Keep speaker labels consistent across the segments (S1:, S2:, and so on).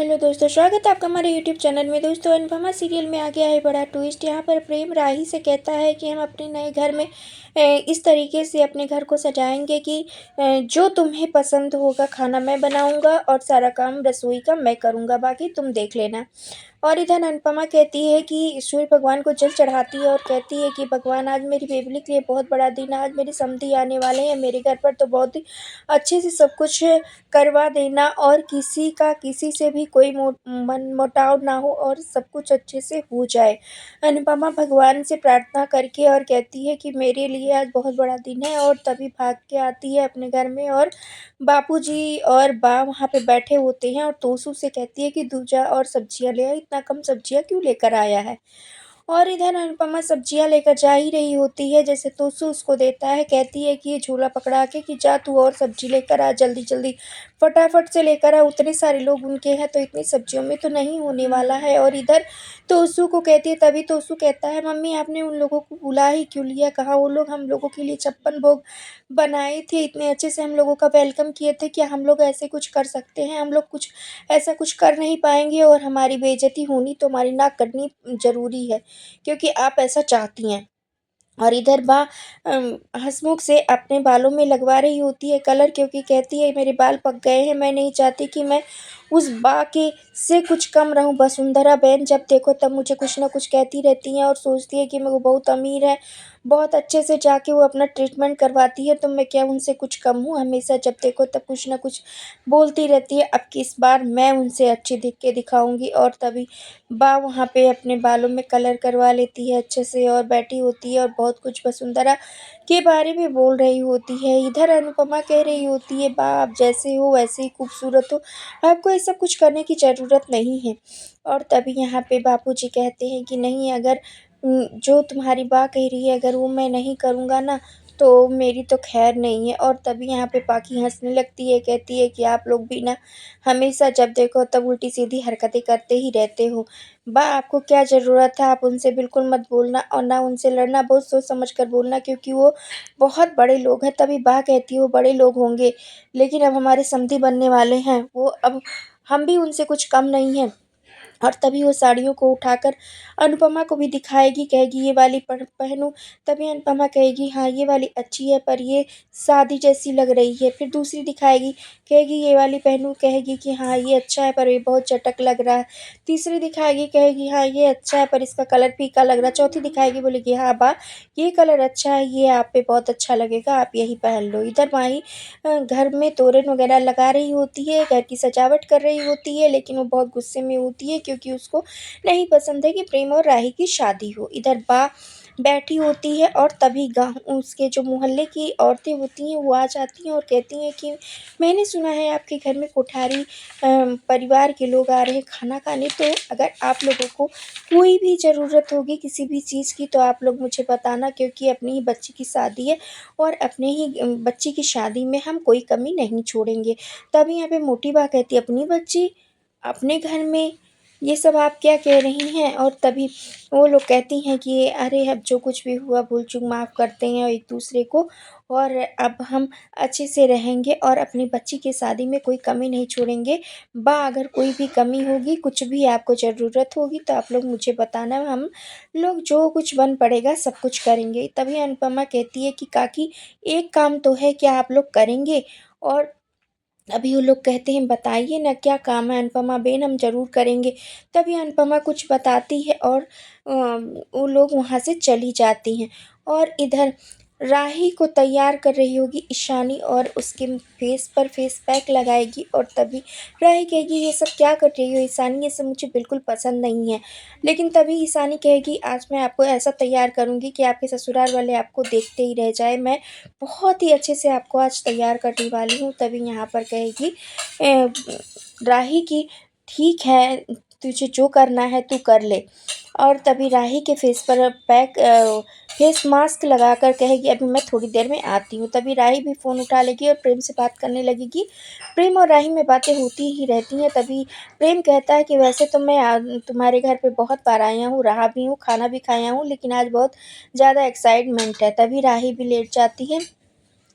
S1: Hello दोस्तों, स्वागत है आपका हमारे यूट्यूब चैनल में। दोस्तों, अनुपमा सीरियल में आ गया है बड़ा ट्विस्ट। यहाँ पर प्रेम राही से कहता है कि हम अपने नए घर में इस तरीके से अपने घर को सजाएंगे कि जो तुम्हें पसंद होगा खाना मैं बनाऊंगा और सारा काम रसोई का मैं करूंगा, बाकी तुम देख लेना। और इधर अनुपमा कहती है कि सूर्य भगवान को जल चढ़ाती है और कहती है कि भगवान, आज मेरी बेबली के लिए बहुत बड़ा दिन है। आज मेरे समधी आने वाले हैं मेरे घर पर, तो बहुत ही अच्छे से सब कुछ करवा देना और किसी का किसी से भी कोई मनमुटाव ना हो और सब कुछ अच्छे से हो जाए। अनुपमा भगवान से प्रार्थना करके और कहती है कि मेरे लिए आज बहुत बड़ा दिन है, और तभी भाग के आती है अपने घर में। और बापूजी और बा वहाँ पे बैठे होते हैं और तोसू से कहती है कि दूजा और सब्जियां ले आई, इतना कम सब्जियां क्यों लेकर आया है। और इधर अनुपमा सब्जियां लेकर जा ही रही होती है, जैसे तोसू उसको देता है, कहती है कि ये झोला पकड़ा के कि जा तू और सब्जी लेकर आ, जल्दी जल्दी फटाफट से लेकर आ, उतने सारे लोग उनके हैं तो इतनी सब्जियों में तो नहीं होने वाला है। और इधर तोसू को कहती है, तभी तोसू कहता है, मम्मी आपने उन लोगों को बुला ही क्यों लिया, कहाँ वो लोग हम लोगों के लिए 56 भोग बनाए थे, इतने अच्छे से हम लोगों का वेलकम किए थे, क्या हम लोग ऐसे कुछ कर सकते हैं, हम लोग कुछ ऐसा कुछ कर नहीं पाएंगे, और हमारी बेइज्जती होनी तो हमारी ना करनी ज़रूरी है क्योंकि आप ऐसा चाहती हैं। और इधर बा हंसमुख से अपने बालों में लगवा रही होती है कलर, क्योंकि कहती है मेरे बाल पक गए हैं, मैं नहीं चाहती कि मैं उस बा के से कुछ कम रहूं। वसुंधरा बहन जब देखो तब मुझे कुछ ना कुछ कहती रहती हैं और सोचती है कि मैं वो बहुत अमीर है, बहुत अच्छे से जाके वो अपना ट्रीटमेंट करवाती है, तो मैं क्या उनसे कुछ कम हूँ। हमेशा जब देखो तब कुछ ना कुछ बोलती रहती है। अब की इस बार मैं उनसे अच्छी दिख के दिखाऊंगी। और तभी बा वहाँ पे अपने बालों में कलर करवा लेती है अच्छे से और बैठी होती है और बहुत कुछ वसुंधरा के बारे में बोल रही होती है। इधर अनुपमा कह रही होती है, बा आप जैसे हो वैसे ही खूबसूरत हो, आपको ये सब कुछ करने की ज़रूरत नहीं है। और तभी यहाँ पे बापूजी कहते हैं कि नहीं, अगर जो तुम्हारी बा कह रही है अगर वो मैं नहीं करूँगा ना, तो मेरी तो खैर नहीं है। और तभी यहाँ पे पाखी हंसने लगती है, कहती है कि आप लोग भी ना हमेशा जब देखो तब उल्टी सीधी हरकतें करते ही रहते हो। बा आपको क्या ज़रूरत है, आप उनसे बिल्कुल मत बोलना और ना उनसे लड़ना, बहुत सोच समझ कर बोलना, क्योंकि वो बहुत बड़े लोग हैं। तभी बा कहती है वो बड़े लोग होंगे लेकिन अब हमारे समधी बनने वाले हैं, वो अब हम भी उनसे कुछ कम नहीं हैं। और तभी वो साड़ियों को उठाकर अनुपमा को भी दिखाएगी, कहेगी ये वाली पहनूं। तभी अनुपमा कहेगी हाँ ये वाली अच्छी है, पर ये शादी जैसी लग रही है। फिर दूसरी दिखाएगी, कहेगी ये वाली पहनूं, कहेगी कि हाँ ये अच्छा है पर ये बहुत चटक लग रहा है। तीसरी दिखाएगी, कहेगी हाँ ये अच्छा है पर इसका कलर फीका लग रहा है। चौथी दिखाएगी, बोलेगी हाँ बा ये कलर अच्छा है, ये आप पे बहुत अच्छा लगेगा, आप यही पहन लो। इधर माही घर में तोरण वगैरह लगा रही होती है, घर की सजावट कर रही होती है, लेकिन वो बहुत गुस्से में होती है क्योंकि उसको नहीं पसंद है कि प्रेम और राही की शादी हो। इधर बा बैठी होती है और तभी गाँव उसके जो मोहल्ले की औरतें होती हैं वो आ जाती हैं और कहती हैं कि मैंने सुना है आपके घर में कोठारी परिवार के लोग आ रहे हैं खाना खाने, तो अगर आप लोगों को कोई भी ज़रूरत होगी किसी भी चीज़ की तो आप लोग मुझे बताना, क्योंकि अपनी ही बच्ची की शादी है और अपने ही बच्ची की शादी में हम कोई कमी नहीं छोड़ेंगे। तभी यहाँ पे मोटी बा कहती है, अपनी बच्ची अपने घर में, ये सब आप क्या कह रही हैं। और तभी वो लोग कहती हैं कि अरे अब जो कुछ भी हुआ भूल चूक माफ़ करते हैं एक दूसरे को, और अब हम अच्छे से रहेंगे और अपनी बच्ची की शादी में कोई कमी नहीं छोड़ेंगे। बा अगर कोई भी कमी होगी, कुछ भी आपको ज़रूरत होगी तो आप लोग मुझे बताना, हम लोग जो कुछ बन पड़ेगा सब कुछ करेंगे। तभी अनुपमा कहती है कि काकी एक काम तो है, क्या आप लोग करेंगे। और अभी वो लोग कहते हैं बताइए ना क्या काम है अनुपमा बेन, हम ज़रूर करेंगे। तभी अनुपमा कुछ बताती है और वो लोग वहाँ से चली जाती हैं। और इधर राही को तैयार कर रही होगी ईशानी और उसके फेस पर फेस पैक लगाएगी। और तभी राही कहेगी ये सब क्या कर रही हो ईशानी, ये सब मुझे बिल्कुल पसंद नहीं है। लेकिन तभी ईशानी कहेगी आज मैं आपको ऐसा तैयार करूँगी कि आपके ससुराल वाले आपको देखते ही रह जाए, मैं बहुत ही अच्छे से आपको आज तैयार करने वाली हूँ। तभी यहाँ पर कहेगी राही की ठीक है, तुझे जो करना है तू कर ले। और तभी राही के फेस पर फेस मास्क लगाकर कहेगी अभी मैं थोड़ी देर में आती हूँ। तभी राही भी फ़ोन उठा लेगी और प्रेम से बात करने लगेगी। प्रेम और राही में बातें होती ही रहती हैं। तभी प्रेम कहता है कि वैसे तो मैं तुम्हारे घर पे बहुत बार आया हूँ, रहा भी हूँ, खाना भी खाया हूँ, लेकिन आज बहुत ज़्यादा एक्साइटमेंट है। तभी राही भी लेट जाती है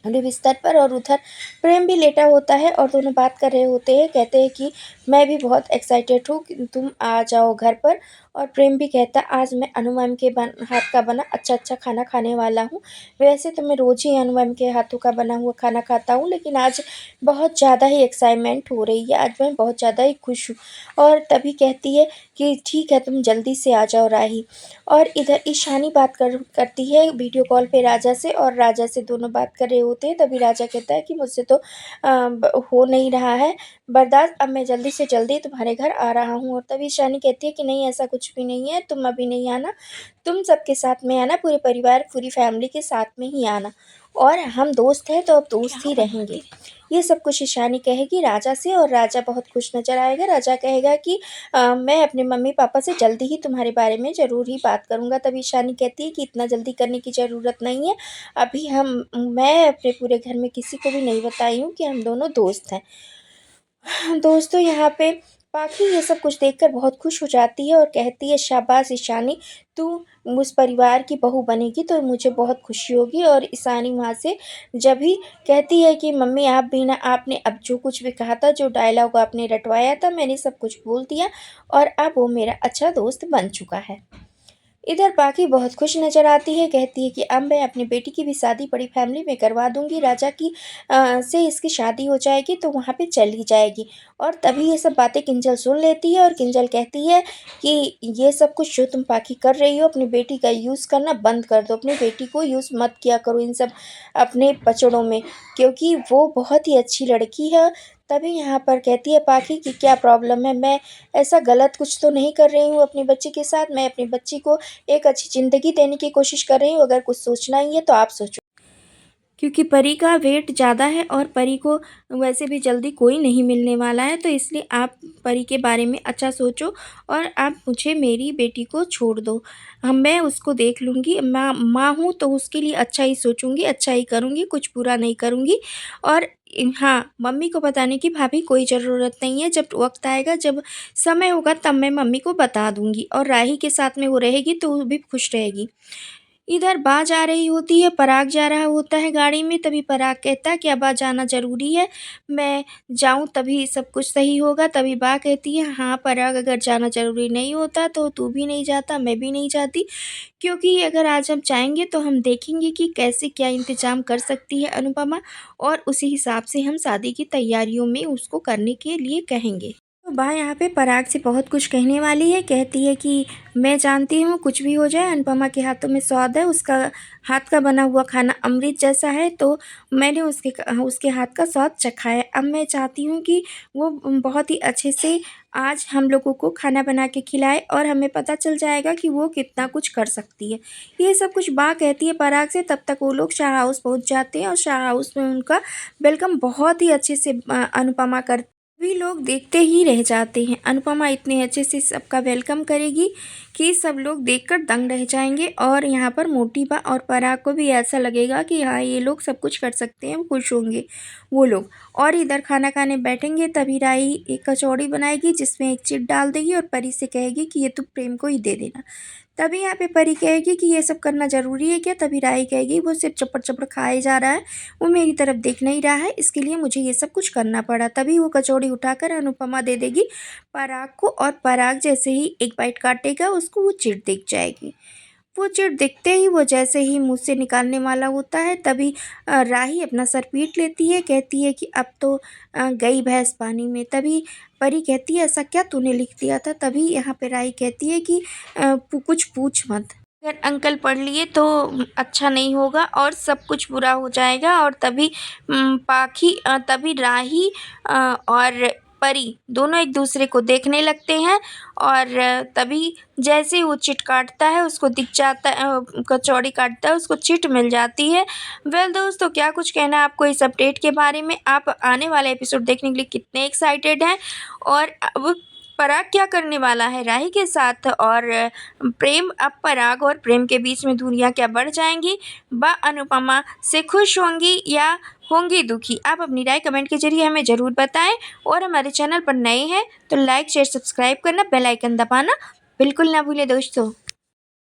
S1: बिस्तर पर, और उधर प्रेम भी लेटा होता है और दोनों बात कर रहे होते हैं। कहते हैं कि मैं भी बहुत एक्साइटेड हूँ कि तुम आ जाओ घर पर। और प्रेम भी कहता आज मैं अनु मैम के हाथ का बना अच्छा अच्छा खाना खाने वाला हूँ। वैसे तो मैं रोज़ ही अनु मैम के हाथों का बना हुआ खाना खाता हूँ, लेकिन आज बहुत ज़्यादा ही एक्साइटमेंट हो रही है, आज मैं बहुत ज़्यादा ही खुश हूँ। और तभी कहती है कि ठीक है, तुम जल्दी से आ जाओ राही। और इधर ईशानी बात करती है वीडियो कॉल पे राजा से, और राजा से दोनों बात कर रहे होते हैं। तभी राजा कहता है कि मुझसे तो हो नहीं रहा है बर्दाश्त, अब मैं जल्दी से जल्दी तुम्हारे घर आ रहा हूँ। और तभी ईशानी कहती है कि नहीं, ऐसा कुछ भी नहीं है, तुम अभी नहीं आना, तुम सबके साथ में आना, पूरे परिवार पूरी फैमिली के साथ में ही आना, और हम दोस्त हैं तो अब दोस्त ही रहेंगे। ये सब कुछ ईशानी कहेगी राजा से, और राजा बहुत खुश नज़र आएगा। राजा कहेगा कि मैं अपने मम्मी पापा से जल्दी ही तुम्हारे बारे में ज़रूर ही बात करूँगा। तभी ईशानी कहती है कि इतना जल्दी करने की ज़रूरत नहीं है, अभी मैं अपने पूरे घर में किसी को भी नहीं बताई हूँ कि हम दोनों दोस्त हैं। दोस्तों, यहाँ पे पाखी ये सब कुछ देखकर बहुत खुश हो जाती है और कहती है शाबाश ईशानी, तू उस परिवार की बहू बनेगी तो मुझे बहुत खुशी होगी। और ईशानी वहाँ से जब भी कहती है कि मम्मी आप भी ना, आपने अब जो कुछ भी कहा था, जो डायलॉग आपने रटवाया था, मैंने सब कुछ बोल दिया और अब वो मेरा अच्छा दोस्त बन चुका है। इधर पाखी बहुत खुश नज़र आती है, कहती है कि अब मैं अपनी बेटी की भी शादी बड़ी फैमिली में करवा दूँगी, राजा की से इसकी शादी हो जाएगी तो वहाँ पे चली जाएगी। और तभी ये सब बातें किंजल सुन लेती है, और किंजल कहती है कि ये सब कुछ जो तुम पाखी कर रही हो, अपनी बेटी का यूज़ करना बंद कर दो, अपनी बेटी को यूज़ मत किया करो इन सब अपने पचड़ों में, क्योंकि वो बहुत ही अच्छी लड़की है। तभी यहाँ पर कहती है पाखी कि क्या प्रॉब्लम है, मैं ऐसा गलत कुछ तो नहीं कर रही हूँ अपनी बच्ची के साथ, मैं अपनी बच्ची को एक अच्छी ज़िंदगी देने की कोशिश कर रही हूँ, अगर कुछ सोचना ही है तो आप सोचो। क्योंकि परी का वेट ज़्यादा है और परी को वैसे भी जल्दी कोई नहीं मिलने वाला है, तो इसलिए आप परी के बारे में अच्छा सोचो और आप मुझे मेरी बेटी को छोड़ दो। मैं उसको देख लूँगी, माँ माँ हूँ तो उसके लिए अच्छा ही सोचूँगी, अच्छा ही करूँगी, कुछ बुरा नहीं करूँगी। और हाँ, मम्मी को बताने की भाभी कोई ज़रूरत नहीं है, जब वक़्त आएगा, जब समय होगा तब मैं मम्मी को बता दूँगी, और राही के साथ में वो रहेगी तो वो भी खुश रहेगी। इधर बा जा रही होती है, पराग जा रहा होता है गाड़ी में, तभी पराग कहता है कि अब बा जाना ज़रूरी है, मैं जाऊँ तभी सब कुछ सही होगा। तभी बा कहती है हाँ पराग, अगर जाना ज़रूरी नहीं होता तो तू भी नहीं जाता, मैं भी नहीं जाती, क्योंकि अगर आज हम जाएँगे तो हम देखेंगे कि कैसे क्या इंतज़ाम कर सकती है अनुपमा, और उसी हिसाब से हम शादी की तैयारियों में उसको करने के लिए कहेंगे। तो बा यहाँ पे पराग से बहुत कुछ कहने वाली है, कहती है कि मैं जानती हूँ कुछ भी हो जाए, अनुपमा के हाथों में स्वाद है, उसका हाथ का बना हुआ खाना अमृत जैसा है, तो मैंने उसके हाथ का स्वाद चखा है। अब मैं चाहती हूँ कि वो बहुत ही अच्छे से आज हम लोगों को खाना बना के खिलाए, और हमें पता चल जाएगा कि वो कितना कुछ कर सकती है। ये सब कुछ बा कहती है पराग से। तब तक वो लोग शाह हाउस पहुँच जाते हैं, और शाह हाउस में उनका वेलकम बहुत ही अच्छे से अनुपमा कर सभी लोग देखते ही रह जाते हैं। अनुपमा इतने अच्छे से सबका वेलकम करेगी कि सब लोग देखकर दंग रह जाएंगे, और यहाँ पर मोटी बा और पराग को भी ऐसा लगेगा कि हाँ ये लोग सब कुछ कर सकते हैं, खुश होंगे वो लोग। और इधर खाना खाने बैठेंगे, तभी राही एक कचौड़ी बनाएगी जिसमें एक चिट डाल देगी, और परी से कहेगी कि ये तो प्रेम को ही दे देना। तभी यहाँ पे परी कहेगी कि ये सब करना ज़रूरी है क्या? तभी राही कहेगी वो सिर्फ चपड़ चपड़ खाए जा रहा है, वो मेरी तरफ देख नहीं रहा है, इसके लिए मुझे ये सब कुछ करना पड़ा। तभी वो कचौड़ी उठाकर अनुपमा दे देगी पराग को, और पराग जैसे ही एक बाइट काटेगा उसको वो चिढ़ दिख जाएगी। वो चिढ़ दिखते ही वो जैसे ही मुँह से निकालने वाला होता है, तभी राही अपना सर पीट लेती है, कहती है कि अब तो गई भैंस पानी में। तभी परी कहती है ऐसा क्या तूने लिख दिया था? तभी यहाँ पे राही कहती है कि कुछ पूछ मत, अगर अंकल पढ़ लिए तो अच्छा नहीं होगा और सब कुछ बुरा हो जाएगा। और तभी तभी राही और परी दोनों एक दूसरे को देखने लगते हैं, और तभी जैसे ही वो चिट काटता है उसको दिख जाता कचौड़ी काटता है उसको चिट मिल जाती है। वेल दोस्तों, क्या कुछ कहना है आपको इस अपडेट के बारे में? आप आने वाला एपिसोड देखने के लिए कितने एक्साइटेड हैं? और अब पराग क्या करने वाला है राही के साथ? और प्रेम, अब पराग और प्रेम के बीच में दूरियां क्या बढ़ जाएंगी? व अनुपमा से खुश होंगी या होंगी दुखी? आप अपनी राय कमेंट के जरिए हमें ज़रूर बताएं, और हमारे चैनल पर नए हैं तो लाइक शेयर सब्सक्राइब करना, बेल आइकन दबाना बिल्कुल ना भूलें दोस्तों।